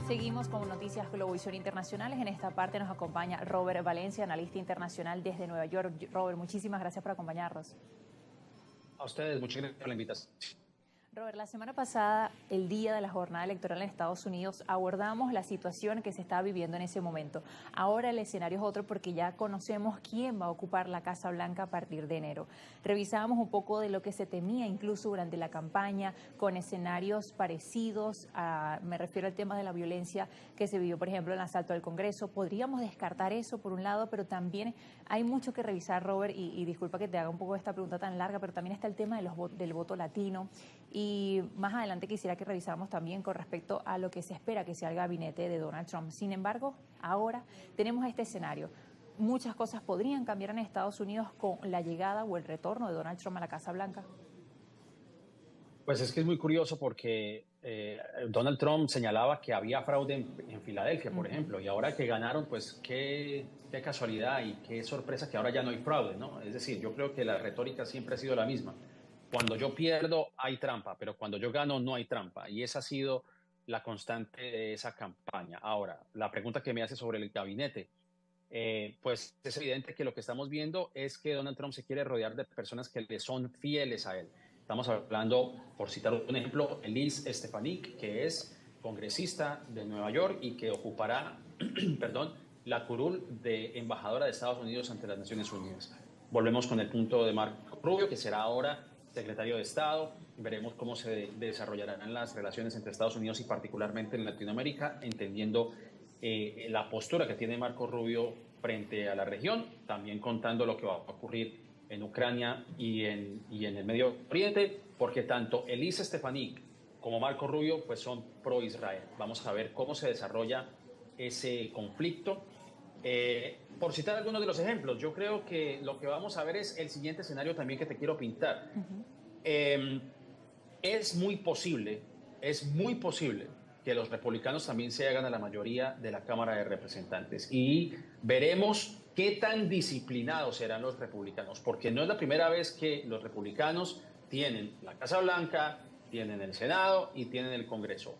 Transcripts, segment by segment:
Seguimos con Noticias Globovisión Internacionales. En esta parte nos acompaña Robert Valencia, analista internacional desde Nueva York. Robert, muchísimas gracias por acompañarnos. A ustedes, muchas gracias por la invitación. Robert, la semana pasada, el día de la jornada electoral en Estados Unidos, abordamos la situación que se está viviendo en ese momento. Ahora el escenario es otro porque ya conocemos quién va a ocupar la Casa Blanca a partir de enero. Revisábamos un poco de lo que se temía incluso durante la campaña, con escenarios parecidos, me refiero al tema de la violencia que se vivió, por ejemplo, en el asalto al Congreso. Podríamos descartar eso por un lado, pero también hay mucho que revisar, Robert, y disculpa que te haga un poco esta pregunta tan larga, pero también está el tema del voto latino. Y más adelante quisiera que revisáramos también con respecto a lo que se espera que sea el gabinete de Donald Trump. Sin embargo, ahora tenemos este escenario. Muchas cosas podrían cambiar en Estados Unidos con la llegada o el retorno de Donald Trump a la Casa Blanca. Pues es que es muy curioso porque Donald Trump señalaba que había fraude en Filadelfia, por ejemplo, y ahora que ganaron, pues qué casualidad y qué sorpresa que ahora ya no hay fraude, ¿no? Es decir, yo creo que la retórica siempre ha sido la misma. Cuando yo pierdo hay trampa, pero cuando yo gano no hay trampa. Y esa ha sido la constante de esa campaña. Ahora, la pregunta que me hace sobre el gabinete, pues es evidente que lo que estamos viendo es que Donald Trump se quiere rodear de personas que le son fieles a él. Estamos hablando, por citar un ejemplo, Elise Stefanik, que es congresista de Nueva York y que ocupará, perdón, la curul de embajadora de Estados Unidos ante las Naciones Unidas. Volvemos con el punto de Marco Rubio, que será ahora secretario de Estado. Veremos cómo se desarrollarán las relaciones entre Estados Unidos y particularmente en Latinoamérica, entendiendo la postura que tiene Marco Rubio frente a la región, también contando lo que va a ocurrir en Ucrania y en el Medio Oriente, porque tanto Elise Stefanik como Marco Rubio pues son pro-Israel. Vamos a ver cómo se desarrolla ese conflicto. Por citar algunos de los ejemplos, yo creo que lo que vamos a ver es el siguiente escenario también que te quiero pintar. Es muy posible que los republicanos también se hagan a la mayoría de la Cámara de Representantes y veremos qué tan disciplinados serán los republicanos, porque no es la primera vez que los republicanos tienen la Casa Blanca, tienen el Senado y tienen el Congreso.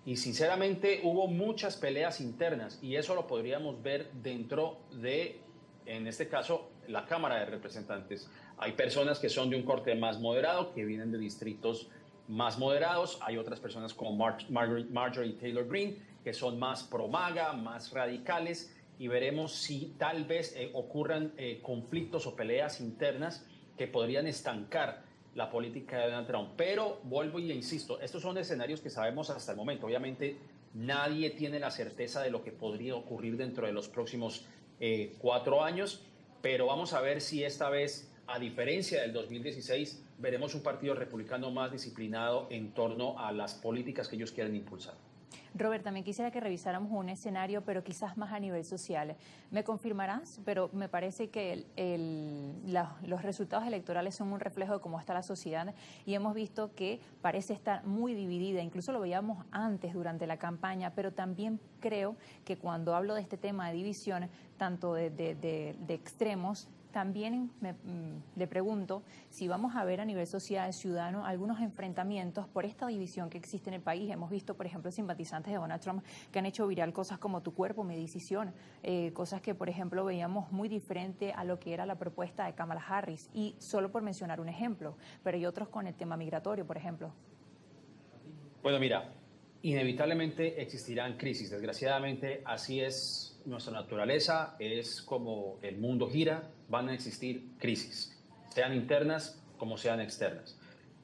Y sinceramente hubo muchas peleas internas y eso lo podríamos ver dentro de, en este caso, la Cámara de Representantes. Hay personas que son de un corte más moderado, que vienen de distritos más moderados. Hay otras personas como Marjorie Taylor Greene, que son más pro-MAGA, más radicales. Y veremos si tal vez ocurran conflictos o peleas internas que podrían estancar la política de Donald Trump. Pero vuelvo y le insisto, estos son escenarios que sabemos hasta el momento. Obviamente nadie tiene la certeza de lo que podría ocurrir dentro de los próximos 4 años, pero vamos a ver si esta vez, a diferencia del 2016, veremos un partido republicano más disciplinado en torno a las políticas que ellos quieren impulsar. Robert, también quisiera que revisáramos un escenario, pero quizás más a nivel social. Me confirmarás, pero me parece que los resultados electorales son un reflejo de cómo está la sociedad y hemos visto que parece estar muy dividida. Incluso lo veíamos antes durante la campaña, pero también creo que cuando hablo de este tema de división, tanto de extremos, también le pregunto si vamos a ver a nivel social, ciudadano, algunos enfrentamientos por esta división que existe en el país. Hemos visto, por ejemplo, simpatizantes de Donald Trump que han hecho viral cosas como tu cuerpo, mi decisión, cosas que, por ejemplo, veíamos muy diferente a lo que era la propuesta de Kamala Harris. Y solo por mencionar un ejemplo, pero hay otros con el tema migratorio, por ejemplo. Bueno, mira, inevitablemente existirán crisis. Desgraciadamente, así es nuestra naturaleza, es como el mundo gira, van a existir crisis, sean internas como sean externas.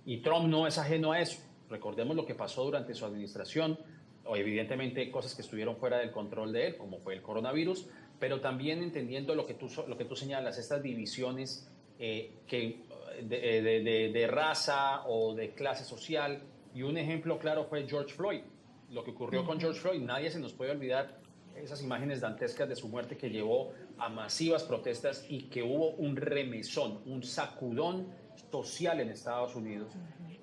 Y Trump no es ajeno a eso. Recordemos lo que pasó durante su administración, o evidentemente cosas que estuvieron fuera del control de él, como fue el coronavirus, pero también entendiendo lo que tú señalas, estas divisiones de raza o de clase social. Y un ejemplo claro fue George Floyd. Lo que ocurrió con George Floyd, nadie se nos puede olvidar esas imágenes dantescas de su muerte que llevó a masivas protestas y que hubo un remesón, un sacudón social en Estados Unidos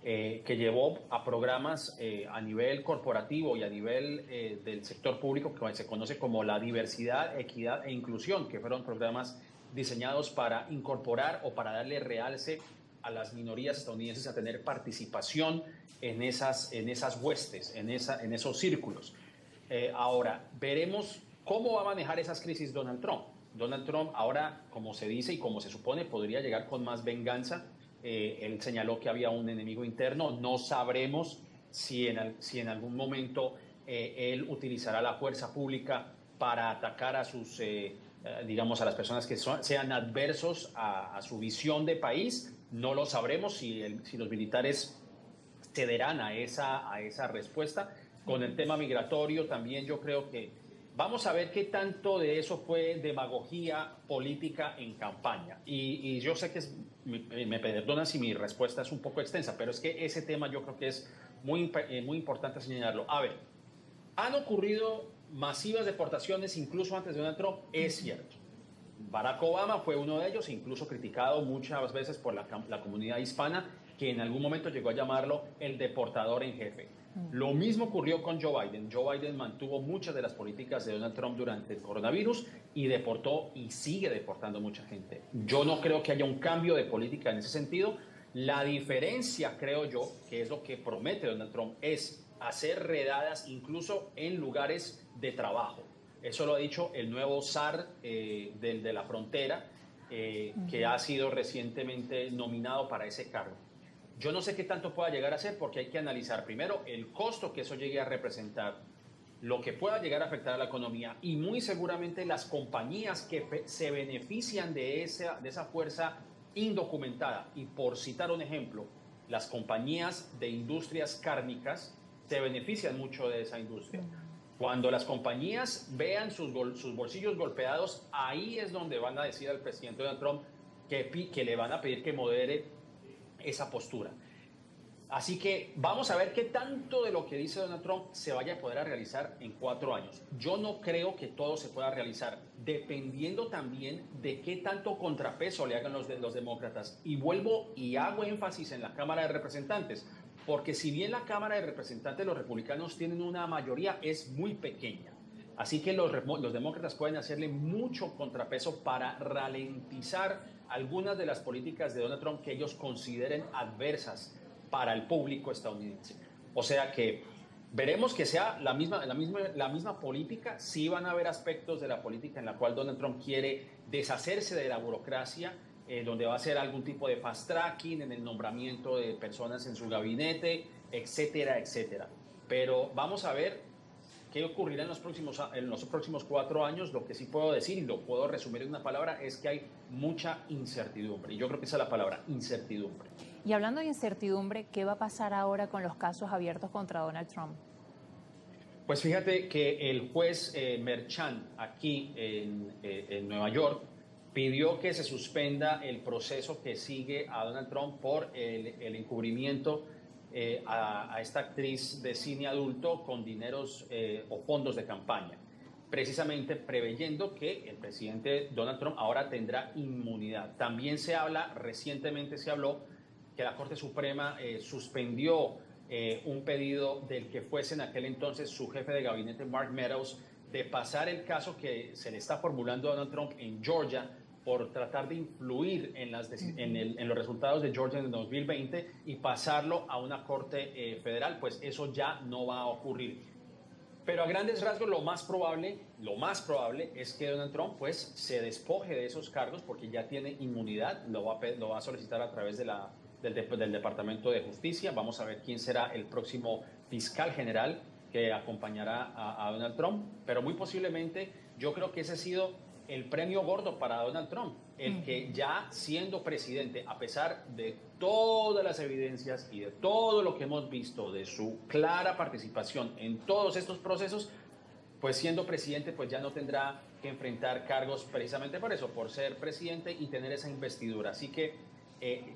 que llevó a programas a nivel corporativo y a nivel del sector público que se conoce como la diversidad, equidad e inclusión, que fueron programas diseñados para incorporar o para darle realce a las minorías estadounidenses a tener participación en esas huestes, en esos círculos. Ahora, veremos cómo va a manejar esas crisis Donald Trump. Donald Trump ahora, como se dice y como se supone, podría llegar con más venganza. Él señaló que había un enemigo interno. No sabremos si en algún momento él utilizará la fuerza pública para atacar a sus, digamos, a las personas que sean adversos a su visión de país. No lo sabremos si los militares cederán a esa respuesta. Con el tema migratorio también yo creo que vamos a ver qué tanto de eso fue demagogia política en campaña. Y yo sé que me perdonan si mi respuesta es un poco extensa, pero es que ese tema yo creo que es muy importante señalarlo. A ver, han ocurrido masivas deportaciones incluso antes de Donald Trump, es cierto. Barack Obama fue uno de ellos, incluso criticado muchas veces por la comunidad hispana, que en algún momento llegó a llamarlo el deportador en jefe. Lo mismo ocurrió con Joe Biden. Joe Biden mantuvo muchas de las políticas de Donald Trump durante el coronavirus y deportó y sigue deportando mucha gente. Yo no creo que haya un cambio de política en ese sentido. La diferencia, creo yo, que es lo que promete Donald Trump, es hacer redadas incluso en lugares de trabajo. Eso lo ha dicho el nuevo zar de la frontera, que ha sido recientemente nominado para ese cargo. Yo no sé qué tanto pueda llegar a ser porque hay que analizar primero el costo que eso llegue a representar, lo que pueda llegar a afectar a la economía y muy seguramente las compañías que se benefician de esa fuerza indocumentada. Y por citar un ejemplo, las compañías de industrias cárnicas se benefician mucho de esa industria. Cuando las compañías vean sus bolsillos golpeados, ahí es donde van a decir al presidente Donald Trump que le van a pedir que modere esa postura. Así que vamos a ver qué tanto de lo que dice Donald Trump se vaya a poder realizar en 4 años. Yo no creo que todo se pueda realizar, dependiendo también de qué tanto contrapeso le hagan los demócratas. Y vuelvo y hago énfasis en la Cámara de Representantes, porque si bien la Cámara de Representantes, los republicanos tienen una mayoría, es muy pequeña. Así que los demócratas pueden hacerle mucho contrapeso para ralentizar algunas de las políticas de Donald Trump que ellos consideren adversas para el público estadounidense. O sea que veremos que sea la misma política. Sí van a haber aspectos de la política en la cual Donald Trump quiere deshacerse de la burocracia, donde va a hacer algún tipo de fast tracking en el nombramiento de personas en su gabinete, etcétera, etcétera. Pero vamos a ver qué ocurrirá en los próximos 4 años. Lo que sí puedo decir, y lo puedo resumir en una palabra, es que hay mucha incertidumbre. Y yo creo que esa es la palabra, incertidumbre. Y hablando de incertidumbre, ¿qué va a pasar ahora con los casos abiertos contra Donald Trump? Pues fíjate que el juez Merchan aquí en Nueva York pidió que se suspenda el proceso que sigue a Donald Trump por el encubrimiento a esta actriz de cine adulto con dineros o fondos de campaña, precisamente preveyendo que el presidente Donald Trump ahora tendrá inmunidad. También recientemente se habló que la Corte Suprema suspendió un pedido del que fuese en aquel entonces su jefe de gabinete, Mark Meadows, de pasar el caso que se le está formulando a Donald Trump en Georgia por tratar de influir en los resultados de Georgia en el 2020 y pasarlo a una corte federal. Pues eso ya no va a ocurrir. Pero a grandes rasgos lo más probable es que Donald Trump pues se despoje de esos cargos porque ya tiene inmunidad. Lo va a solicitar a través del Departamento de Justicia. Vamos a ver quién será el próximo fiscal general que acompañará a Donald Trump, pero muy posiblemente yo creo que ese ha sido el premio gordo para Donald Trump, el que ya siendo presidente, a pesar de todas las evidencias y de todo lo que hemos visto de su clara participación en todos estos procesos, pues siendo presidente pues ya no tendrá que enfrentar cargos precisamente por eso, por ser presidente y tener esa investidura. Así que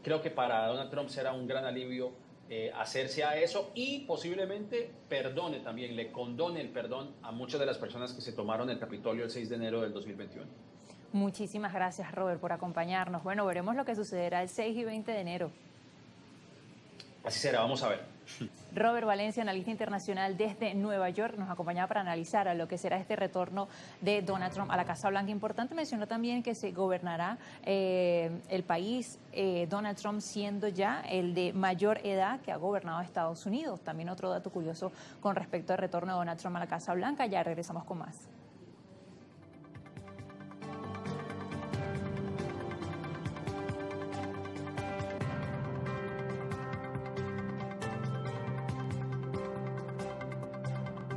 creo que para Donald Trump será un gran alivio hacerse a eso y posiblemente le condone el perdón a muchas de las personas que se tomaron el Capitolio el 6 de enero del 2021. Muchísimas gracias, Robert, por acompañarnos. Bueno, veremos lo que sucederá el 6 y 20 de enero. así será, vamos a ver. Robert Valencia, analista internacional desde Nueva York, nos acompañaba para analizar a lo que será este retorno de Donald Trump a la Casa Blanca. Importante mencionar también que se gobernará el país, Donald Trump siendo ya el de mayor edad que ha gobernado Estados Unidos. También otro dato curioso con respecto al retorno de Donald Trump a la Casa Blanca. Ya regresamos con más.